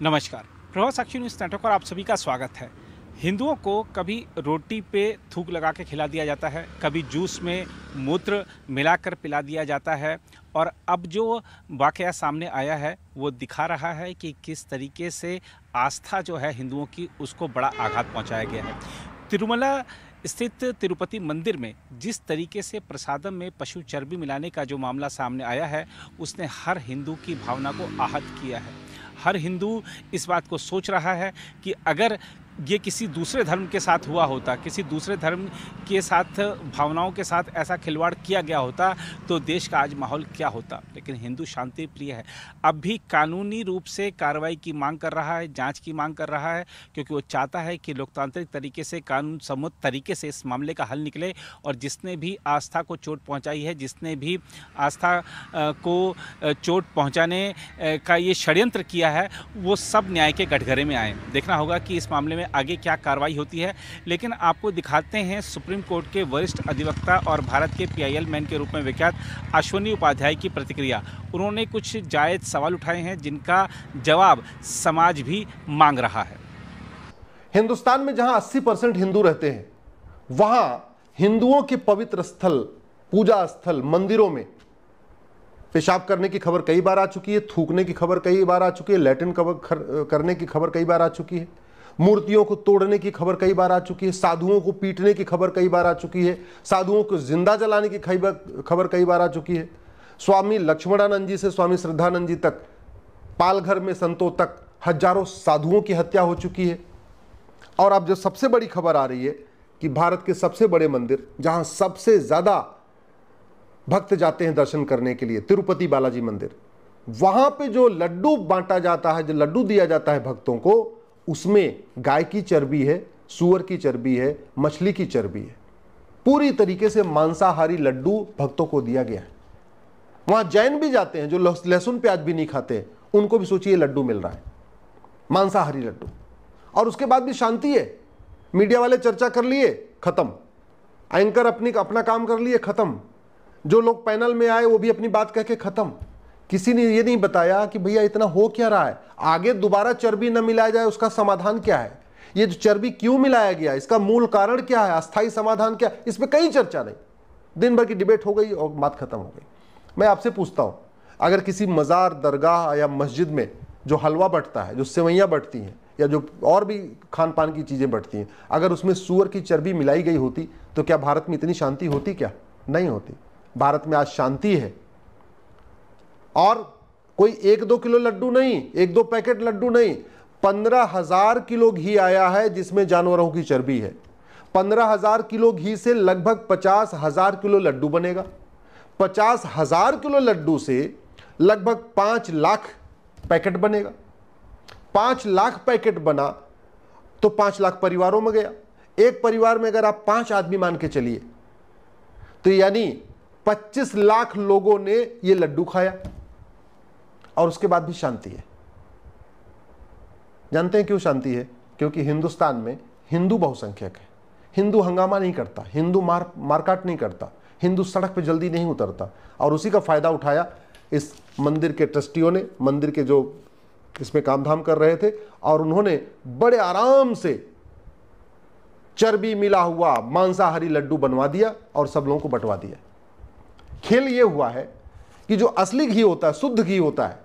नमस्कार। प्रभात साक्षी news network पर आप सभी का स्वागत है। हिंदुओं को कभी रोटी पे थूक लगा के खिला दिया जाता है, कभी जूस में मूत्र मिलाकर पिला दिया जाता है और अब जो वाकया सामने आया है वो दिखा रहा है कि किस तरीके से आस्था जो है हिंदुओं की उसको बड़ा आघात पहुंचाया गया है। तिरुमला स्थित तिरुपति मंदिर में जिस तरीके से प्रसादम में पशु चर्बी मिलाने का जो मामला सामने आया है उसने हर हिंदू की भावना को आहत किया है। हर हिंदू इस बात को सोच रहा है कि अगर ये किसी दूसरे धर्म के साथ हुआ होता, किसी दूसरे धर्म के साथ भावनाओं के साथ ऐसा खिलवाड़ किया गया होता तो देश का आज माहौल क्या होता। लेकिन हिंदू शांति प्रिय है, अब भी कानूनी रूप से कार्रवाई की मांग कर रहा है, जांच की मांग कर रहा है, क्योंकि वो चाहता है कि लोकतांत्रिक तरीके से, कानून सम्मत तरीके से इस मामले का हल निकले और जिसने भी आस्था को चोट पहुँचाई है, जिसने भी आस्था को चोट पहुँचाने का ये षड्यंत्र किया है वो सब न्याय के कटघरे में आए। देखना होगा कि इस मामले में आगे क्या कार्रवाई होती है। लेकिन आपको दिखाते हैं सुप्रीम कोर्ट के वरिष्ठ अधिवक्ता और भारत के PIL मैन के रूप में विख्यात अश्विनी उपाध्याय की प्रतिक्रिया। उन्होंने कुछ जायज़ सवाल उठाए हैं जिनका जवाब समाज भी मांग रहा है। हिंदुस्तान में जहां 80% हिंदू रहते हैं वहां हिंदुओं के पवित्र स्थल, पूजा स्थल, मंदिरों में पेशाब करने की खबर कई बार आ चुकी है, थूकने की खबर कई बार आ चुकी है, लैट्रिन करने की खबर कई बार आ चुकी है, मूर्तियों को तोड़ने की खबर कई बार आ चुकी है, साधुओं को पीटने की खबर कई बार आ चुकी है, साधुओं को जिंदा जलाने की खबर कई बार आ चुकी है। स्वामी लक्ष्मणानंद जी से स्वामी श्रद्धानंद जी तक, पालघर में संतों तक हजारों साधुओं की हत्या हो चुकी है। और अब जो सबसे बड़ी खबर आ रही है कि भारत के सबसे बड़े मंदिर जहां सबसे ज्यादा भक्त जाते हैं दर्शन करने के लिए, तिरुपति बालाजी मंदिर, वहां पे जो लड्डू बांटा जाता है, जो लड्डू दिया जाता है भक्तों को, उसमें गाय की चर्बी है, सूअर की चर्बी है, मछली की चर्बी है। पूरी तरीके से मांसाहारी लड्डू भक्तों को दिया गया है। वहां जैन भी जाते हैं जो लहसुन प्याज भी नहीं खाते, उनको भी सोचिए लड्डू मिल रहा है, मांसाहारी लड्डू। और उसके बाद भी शांति है। मीडिया वाले चर्चा कर लिए, खत्म। एंकर अपना काम कर लिए, खत्म। जो लोग पैनल में आए वो भी अपनी बात कह के खत्म। किसी ने ये नहीं बताया कि भैया इतना हो क्या रहा है, आगे दोबारा चर्बी न मिलाया जाए उसका समाधान क्या है, ये जो चर्बी क्यों मिलाया गया, इसका मूल कारण क्या है, अस्थायी समाधान क्या, इस पे कहीं चर्चा नहीं। दिन भर की डिबेट हो गई और बात खत्म हो गई। मैं आपसे पूछता हूं, अगर किसी मजार, दरगाह या मस्जिद में जो हलवा बंटता है, जो सेवैयां बंटती हैं या जो और भी खान पान की चीजें बंटती हैं, अगर उसमें सूअर की चर्बी मिलाई गई होती तो क्या भारत में इतनी शांति होती? क्या नहीं होती। भारत में आज शांति है। और कोई 1-2 किलो लड्डू नहीं, 1-2 पैकेट लड्डू नहीं, 15,000 किलो घी आया है जिसमें जानवरों की चर्बी है। 15,000 किलो घी से लगभग 50,000 किलो लड्डू बनेगा। 50,000 किलो लड्डू से लगभग 5 लाख पैकेट बनेगा। 5 लाख पैकेट बना तो 5 लाख परिवारों में गया। एक परिवार में अगर आप 5 आदमी मान के चलिए तो यानी 25 लाख लोगों ने ये लड्डू खाया और उसके बाद भी शांति है। जानते हैं क्यों शांति है? क्योंकि हिंदुस्तान में हिंदू बहुसंख्यक है। हिंदू हंगामा नहीं करता, हिंदू मारकाट नहीं करता, हिंदू सड़क पे जल्दी नहीं उतरता। और उसी का फायदा उठाया इस मंदिर के ट्रस्टियों ने, मंदिर के जो इसमें काम धाम कर रहे थे, और उन्होंने बड़े आराम से चर्बी मिला हुआ मांसाहारी लड्डू बनवा दिया और सब लोगों को बंटवा दिया। खेल ये हुआ है कि जो असली घी होता है, शुद्ध घी होता है,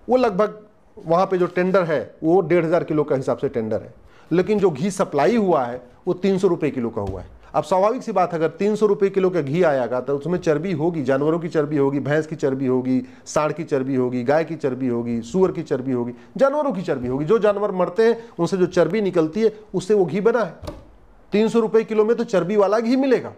वो लगभग वहाँ पे जो टेंडर है वो 1,500 किलो का हिसाब से टेंडर है, लेकिन जो घी सप्लाई हुआ है वो 300 रुपये किलो का हुआ है। अब स्वाभाविक सी बात, अगर 300 रुपये किलो का घी आएगा तो उसमें चर्बी होगी, जानवरों की चर्बी होगी, भैंस की चर्बी होगी, सांड की चर्बी होगी, गाय की चर्बी होगी, सूअर की चर्बी होगी, जानवरों की चर्बी होगी। जो जानवर मरते हैं उनसे जो चर्बी निकलती है उससे वो घी बना है। 300 रुपये किलो में तो चर्बी वाला घी मिलेगा।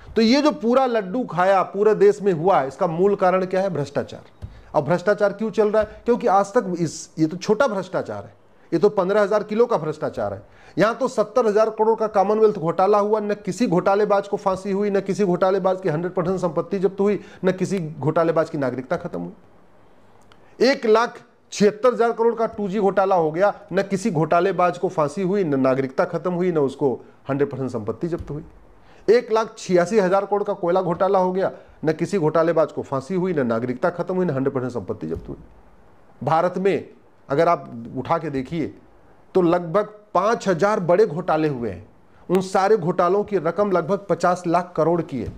तो ये जो पूरा लड्डू खाया पूरे देश में हुआ है, इसका मूल कारण क्या है? भ्रष्टाचार। और भ्रष्टाचार क्यों चल रहा है? क्योंकि आज तक ये तो छोटा भ्रष्टाचार है, ये तो 15,000 किलो का भ्रष्टाचार है। यहां तो 70,000 करोड़ का कॉमनवेल्थ घोटाला हुआ, न किसी घोटालेबाज को फांसी हुई, न किसी घोटालेबाज की 100% संपत्ति जब्त हुई, न किसी घोटालेबाज की नागरिकता खत्म हुई। 1,76,000 करोड़ का 2G घोटाला हो गया, न किसी घोटालेबाज को फांसी हुई, न नागरिकता खत्म हुई, न उसको 100% संपत्ति जब्त हुई। 1,86,000 करोड़ का कोयला घोटाला हो गया, न किसी घोटालेबाज को फांसी हुई, न नागरिकता खत्म हुई, न 100% संपत्ति जब्त हुई। भारत में अगर आप उठा के देखिए तो लगभग 5000 बड़े घोटाले हुए हैं। उन सारे घोटालों की रकम लगभग 50 लाख करोड़ की है।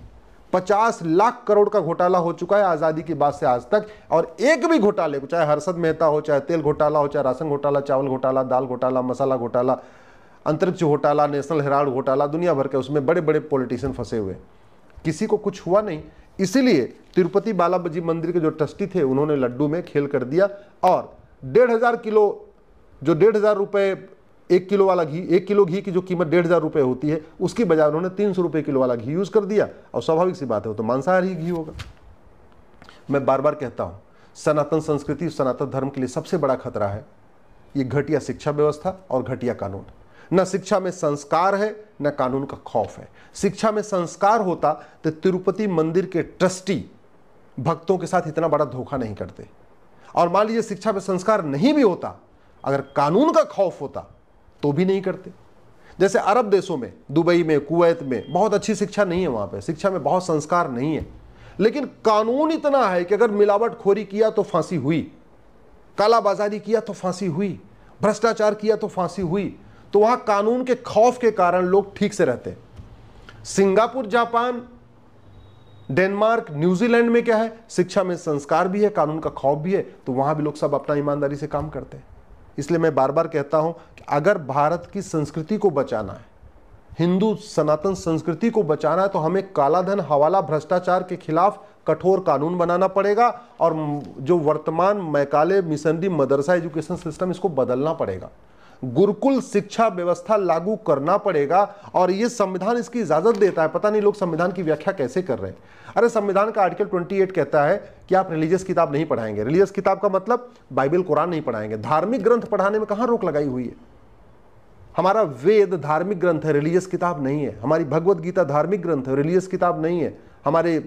50 लाख करोड़ का घोटाला हो चुका है आज़ादी के बाद से आज तक, और एक भी घोटाले को, चाहे हर्षद मेहता हो, चाहे तेल घोटाला हो, चाहे राशन घोटाला, चावल घोटाला, दाल घोटाला, मसाला घोटाला, अंतरिक्ष घोटाला, नेशनल हेराल्ड घोटाला, दुनिया भर के उसमें बड़े बड़े पॉलिटिशियन फंसे हुए, किसी को कुछ हुआ नहीं। इसीलिए तिरुपति बालाजी मंदिर के जो ट्रस्टी थे उन्होंने लड्डू में खेल कर दिया और 1,500 किलो, जो 1,500 रुपये 1 किलो वाला घी, 1 किलो घी की जो कीमत 1,500 रुपये होती है, उसकी बजाय उन्होंने 300 रुपये किलो वाला घी यूज कर दिया। और स्वाभाविक सी बात है, वो तो मांसाहारी घी होगा। मैं बार बार कहता हूं, सनातन संस्कृति, सनातन धर्म के लिए सबसे बड़ा खतरा है ये घटिया शिक्षा व्यवस्था और घटिया कानून। न शिक्षा में संस्कार है, न कानून का खौफ है। शिक्षा में संस्कार होता तो तिरुपति मंदिर के ट्रस्टी भक्तों के साथ इतना बड़ा धोखा नहीं करते। और मान लीजिए शिक्षा में संस्कार नहीं भी होता, अगर कानून का खौफ होता तो भी नहीं करते। जैसे अरब देशों में, दुबई में, कुवैत में बहुत अच्छी शिक्षा नहीं है, वहां पे शिक्षा में बहुत संस्कार नहीं है, लेकिन कानून इतना है कि अगर मिलावटखोरी किया तो फांसी हुई, कालाबाजारी किया तो फांसी हुई, भ्रष्टाचार किया तो फांसी हुई। तो वहां कानून के खौफ के कारण लोग ठीक से रहते हैं। सिंगापुर, जापान, डेनमार्क, न्यूजीलैंड में क्या है, शिक्षा में संस्कार भी है, कानून का खौफ भी है, तो वहां भी लोग सब अपना ईमानदारी से काम करते हैं। इसलिए मैं बार बार कहता हूं कि अगर भारत की संस्कृति को बचाना है, हिंदू सनातन संस्कृति को बचाना है, तो हमें कालाधन, हवाला, भ्रष्टाचार के खिलाफ कठोर कानून बनाना पड़ेगा और जो वर्तमान मैकाले मिशनरी मदरसा एजुकेशन सिस्टम, इसको बदलना पड़ेगा। गुरुकुल शिक्षा व्यवस्था लागू करना पड़ेगा और ये संविधान इसकी इजाजत देता है। पता नहीं लोग संविधान की व्याख्या कैसे कर रहे हैं। अरे संविधान का आर्टिकल 28 कहता है कि आप रिलीजियस किताब नहीं पढ़ाएंगे। रिलीजियस किताब का मतलब बाइबल, कुरान नहीं पढ़ाएंगे। धार्मिक ग्रंथ पढ़ाने में कहां रोक लगाई हुई है? हमारा वेद धार्मिक ग्रंथ है, रिलीजियस किताब नहीं है। हमारी भगवत गीता धार्मिक ग्रंथ है, रिलीजियस किताब नहीं है। हमारे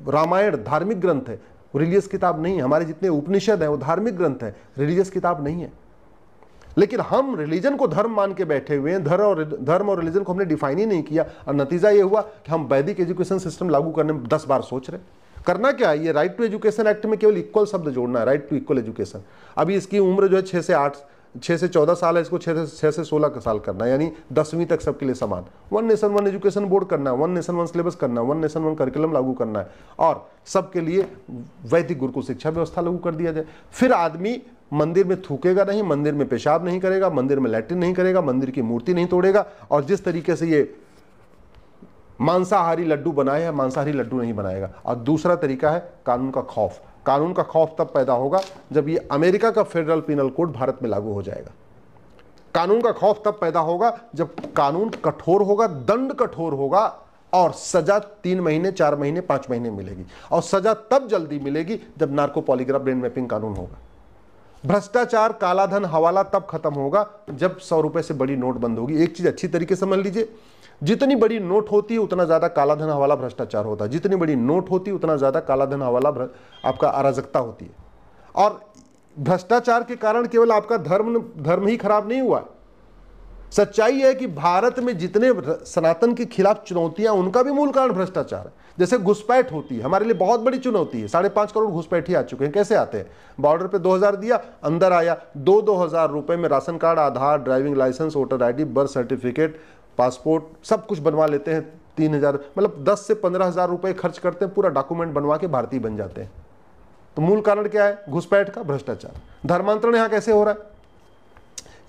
रामायण धार्मिक ग्रंथ है, रिलीजियस किताब नहीं है। हमारे जितने उपनिषद हैं वो धार्मिक ग्रंथ है, रिलीजियस किताब नहीं है। लेकिन हम रिलीजन को धर्म मान के बैठे हुए हैं, धर्म और रिलीजन को हमने डिफाइन ही नहीं किया, और नतीजा ये हुआ कि हम वैदिक एजुकेशन सिस्टम लागू करने में 10 बार सोच रहे। करना क्या है, ये राइट टू एजुकेशन एक्ट में केवल इक्वल शब्द जोड़ना है, राइट टू इक्वल एजुकेशन। अभी इसकी उम्र जो है 6 से 14 साल है, इसको 6 से 16 साल करना है, यानी 10वीं तक सबके लिए समान। 1 नेशन 1 एजुकेशन बोर्ड करना है, 1 नेशन 1 सिलेबस करना है, 1 नेशन 1 करिकुलम लागू करना है, और सबके लिए वैदिक गुरुकुल शिक्षा व्यवस्था लागू कर दिया जाए। फिर आदमी मंदिर में थूकेगा नहीं, मंदिर में पेशाब नहीं करेगा, मंदिर में लैट्रिन नहीं करेगा, मंदिर की मूर्ति नहीं तोड़ेगा, और जिस तरीके से ये मांसाहारी लड्डू बनाए हैं, मांसाहारी लड्डू नहीं बनाएगा। और दूसरा तरीका है कानून का खौफ। कानून का खौफ तब पैदा होगा जब ये अमेरिका का फेडरल पिनल कोड भारत में लागू हो जाएगा। कानून का खौफ तब पैदा होगा जब कानून कठोर होगा, दंड कठोर होगा, और सजा 3 महीने, 4 महीने, 5 महीने मिलेगी। और सजा तब जल्दी मिलेगी जब नार्को पॉलीग्राफ ब्रेन मैपिंग कानून होगा। भ्रष्टाचार, कालाधन, हवाला तब खत्म होगा जब 100 रुपए से बड़ी नोट बंद होगी। एक चीज अच्छी तरीके से समझ लीजिए, जितनी बड़ी नोट होती है उतना ज्यादा कालाधन, हवाला, भ्रष्टाचार होता है। जितनी बड़ी नोट होती है उतना ज्यादा कालाधन, हवाला, आपका अराजकता होती है। और भ्रष्टाचार के कारण केवल आपका धर्म ही खराब नहीं हुआ। सच्चाई है कि भारत में जितने सनातन के खिलाफ चुनौतियां, उनका भी मूल कारण भ्रष्टाचार है। जैसे घुसपैठ होती है, हमारे लिए बहुत बड़ी चुनौती है। 5.5 करोड़ घुसपैठी आ चुके हैं। कैसे आते हैं? बॉर्डर पे 2000 दिया, अंदर आया, 2,000 रुपए में ration card, Aadhaar, driving licence, voter ID, birth certificate, passport, सब कुछ बनवा लेते हैं। 3,000, मतलब 10 से 15,000 रुपए खर्च करते हैं, पूरा डॉक्यूमेंट बनवा के भारतीय बन जाते हैं। तो मूल कारण क्या है? घुसपैठ का, भ्रष्टाचार। धर्मांतरण यहां कैसे हो रहा है?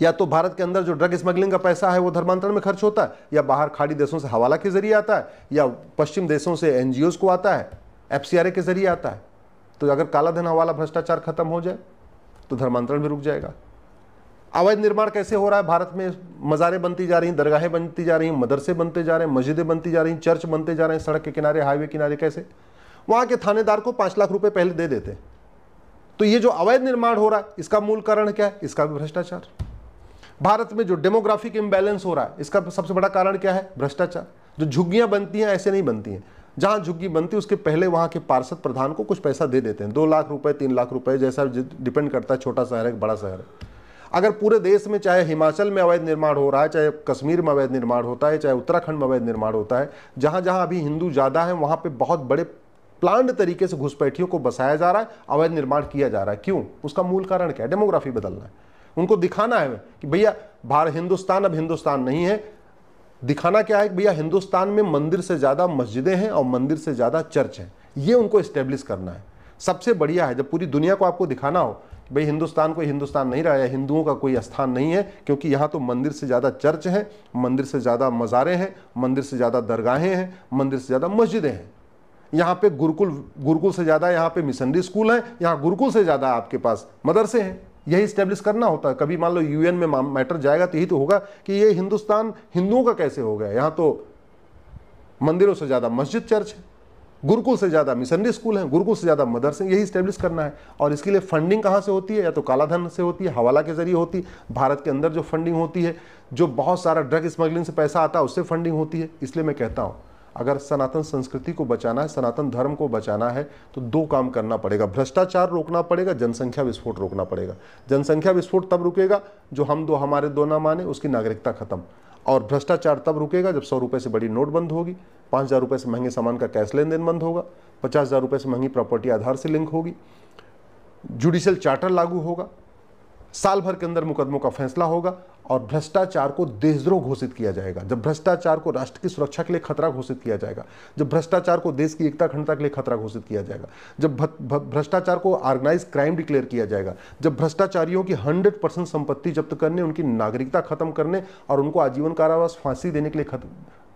या तो भारत के अंदर जो ड्रग स्मगलिंग का पैसा है वो धर्मांतरण में खर्च होता है, या बाहर खाड़ी देशों से हवाला के जरिए आता है, या पश्चिम देशों से NGOs को आता है, FCRA के जरिए आता है। तो अगर काला धन, हवाला, भ्रष्टाचार खत्म हो जाए तो धर्मांतरण भी रुक जाएगा। अवैध निर्माण कैसे हो रहा है भारत में? मज़ारें बनती जा रही, दरगाहें बनती जा रही, मदरसे बनते जा रहे हैं, मस्जिदें बनती जा रही, चर्च बनते जा रहे हैं, सड़क के किनारे, हाईवे किनारे। कैसे? वहां के थानेदार को 5 लाख रुपए पहले दे देते। तो ये जो अवैध निर्माण हो रहा है, इसका मूल कारण क्या है? इसका भी भ्रष्टाचार। भारत में जो डेमोग्राफिक इम्बैलेंस हो रहा है, इसका सबसे बड़ा कारण क्या है? भ्रष्टाचार। जो झुग्गियां बनती हैं ऐसे नहीं बनती हैं। जहां झुग्गी बनती है उसके पहले वहां के पार्षद प्रधान को कुछ पैसा दे देते हैं, 2 लाख रुपए, 3 लाख रुपए, जैसा डिपेंड करता है, छोटा शहर है, बड़ा शहर है। अगर पूरे देश में, चाहे हिमाचल में अवैध निर्माण हो रहा है, चाहे कश्मीर में अवैध निर्माण होता है, चाहे उत्तराखंड में अवैध निर्माण होता है, जहां जहां अभी हिंदू ज्यादा है वहां पे बहुत बड़े प्लान्ड तरीके से घुसपैठियों को बसाया जा रहा है, अवैध निर्माण किया जा रहा है। क्यों? उसका मूल कारण क्या है? डेमोग्राफी बदलना है। उनको दिखाना है कि भैया हिंदुस्तान अब हिंदुस्तान नहीं है। दिखाना क्या है कि भैया हिंदुस्तान में मंदिर से ज्यादा मस्जिदें हैं और मंदिर से ज्यादा चर्च हैं। ये उनको एस्टेब्लिश करना है। सबसे बढ़िया है जब पूरी दुनिया को आपको दिखाना हो कि भाई हिंदुस्तान कोई हिंदुस्तान नहीं रहा है, हिंदुओं का कोई स्थान नहीं है, क्योंकि यहाँ तो मंदिर से ज़्यादा चर्च हैं, मंदिर से ज़्यादा मज़ारें हैं, मंदिर से ज़्यादा दरगाहें हैं, मंदिर से ज़्यादा मस्जिदें हैं। यहाँ पे गुरुकुल से ज़्यादा यहाँ पे मिशनरी स्कूल हैं, यहाँ गुरुकुल से ज़्यादा आपके पास मदरसे हैं। यही स्टेब्लिश करना होता है। कभी मान लो यूएन में मैटर जाएगा तो यही तो होगा कि ये हिंदुस्तान हिंदुओं का कैसे हो गया। यहाँ तो मंदिरों से ज़्यादा मस्जिद चर्च है, गुरुकुल से ज़्यादा मिशनरी स्कूल हैं, गुरुकुल से ज़्यादा मदरसे, यही स्टेब्लिश करना है। और इसके लिए फंडिंग कहाँ से होती है? या तो काला धन से होती है, हवाला के जरिए होती है, भारत के अंदर जो फंडिंग होती है, जो बहुत सारा ड्रग स्मगलिंग से पैसा आता है उससे फंडिंग होती है। इसलिए मैं कहता हूँ अगर सनातन संस्कृति को बचाना है, सनातन धर्म को बचाना है तो दो काम करना पड़ेगा। भ्रष्टाचार रोकना पड़ेगा, जनसंख्या विस्फोट रोकना पड़ेगा। जनसंख्या विस्फोट तब रुकेगा जो हम दो हमारे दो ना माने, उसकी नागरिकता खत्म। और भ्रष्टाचार तब रुकेगा जब 100 रुपये से बड़ी नोट बंद होगी, 5,000 रुपये से महंगे सामान का कैश लेन देन बंद होगा, 50,000 रुपये से महंगी प्रॉपर्टी आधार से लिंक होगी, जुडिशियल चार्टर लागू होगा, साल भर के अंदर मुकदमों का फैसला होगा और भ्रष्टाचार को देशद्रोह घोषित किया जाएगा। जब भ्रष्टाचार को राष्ट्र की सुरक्षा के लिए खतरा घोषित किया जाएगा, जब भ्रष्टाचार को देश की एकता अखंडता के लिए खतरा घोषित किया जाएगा, जब भ्रष्टाचार को ऑर्गेनाइज क्राइम डिक्लेयर किया जाएगा, जब भ्रष्टाचारियों की 100% संपत्ति जब्त करने, उनकी नागरिकता खत्म करने और उनको आजीवन कारावास फांसी देने के लिए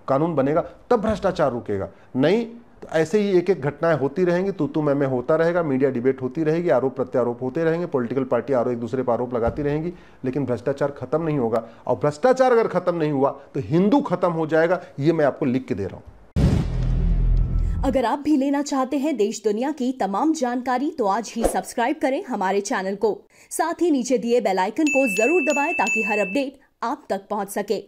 कानून बनेगा, तब भ्रष्टाचार रुकेगा। नहीं तो ऐसे ही एक एक घटनाएं होती रहेंगी, तू मैं होता रहेगा, मीडिया डिबेट होती रहेगी, आरोप प्रत्यारोप होते रहेंगे, पॉलिटिकल पार्टी एक दूसरे पर आरोप लगाती रहेंगी, लेकिन भ्रष्टाचार खत्म नहीं होगा। और भ्रष्टाचार अगर खत्म नहीं हुआ तो हिंदू खत्म हो जाएगा। ये मैं आपको लिख के दे रहा हूं। अगर आप भी लेना चाहते हैं देश दुनिया की तमाम जानकारी तो आज ही सब्सक्राइब करें हमारे चैनल को। साथ ही नीचे दिए बेल आइकन को जरूर दबाएं ताकि हर अपडेट आप तक पहुंच सके।